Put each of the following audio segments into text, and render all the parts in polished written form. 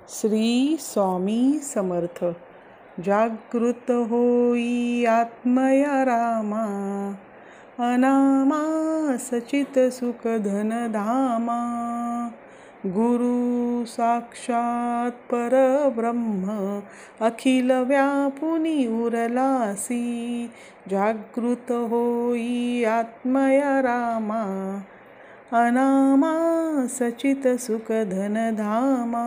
श्री स्वामी समर्थ। जागृत होई आत्मया रामा, अनामा सचित सुख धन धामा। गुरु साक्षात परब्रह्म, अखिल व्यापुनी उरलासी। जागृत होई आत्मया रामा, अनामा सचित सुख धन धामा।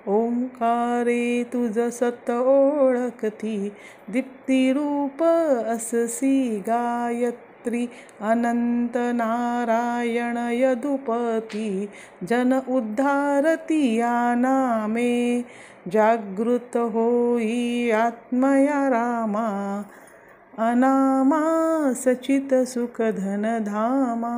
ओंकारे तुझ सत ओळखती, दीप्तिरूप अससी गायत्री। अनंत नारायण यदुपती, जन उद्धारती या नामे। जागृत होई आत्मया रामा, अनामा सचित सुख धन धामा।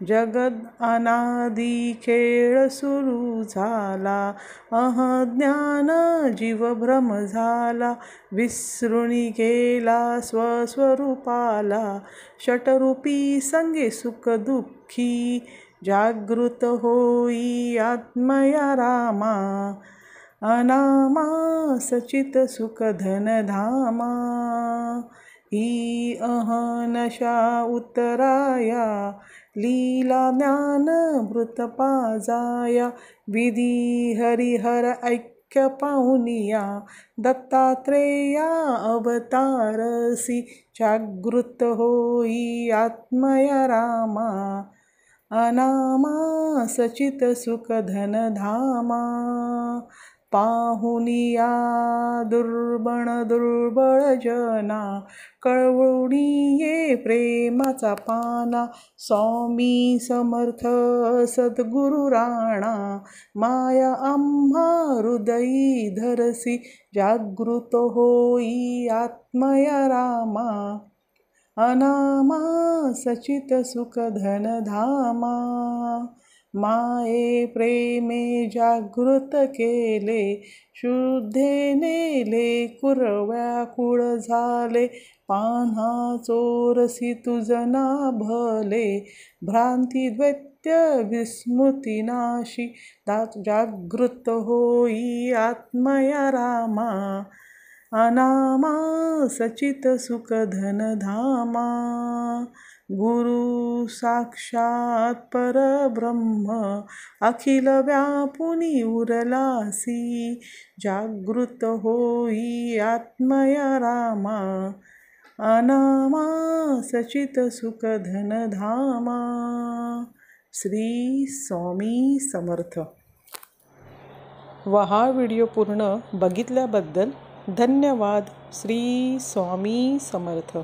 जगद अनादि खेळ सुरू झाला, अज्ञान जीव भ्रम झाला। विसरुनी गेला स्वस्वरूपाला, षटरूपी संगे सुख दुःखी। जागृत होई आत्मया रामा, अनामा सचित सुख धन धामा। ही अहनशा उतराया, लीला ज्ञान मृत पाजाया। विधी हरिहर ऐक्य पाहुनिया, दत्तात्रेया अवतारसी। जागृत होई आत्मया रामा, अनामा सचित सुख धन धामा। पाहुनिया दुर्बण दुर्बळ जना, कळवळूनी ये प्रेमाचा पाना। स्वामी समर्थ सद्गुरु राणा, माया आम्हा हृदयी धरसी। जागृत होई आत्मया रामा, अनामा सचित सुख धन धामा। माये प्रेमे जागृत केले, शुद्धे नेले कुरव्याकुळ झाले। पान्हा चोरसी तुझ ना भले, भ्रांती द्वैत्य विस्मृती नाशी। जागृत होई आत्मया रामा, अनामा सचित सुख धन धामा। गुरु साक्षात परब्रह्म, अखिल व्यापुनी उरलासी। जागृत होई आत्मया रामा, अनामा सचित सुख धन धामा। श्री स्वामी समर्थ। हा व्हिडिओ पूर्ण बघितल्याबद्दल धन्यवाद। श्री स्वामी समर्थ।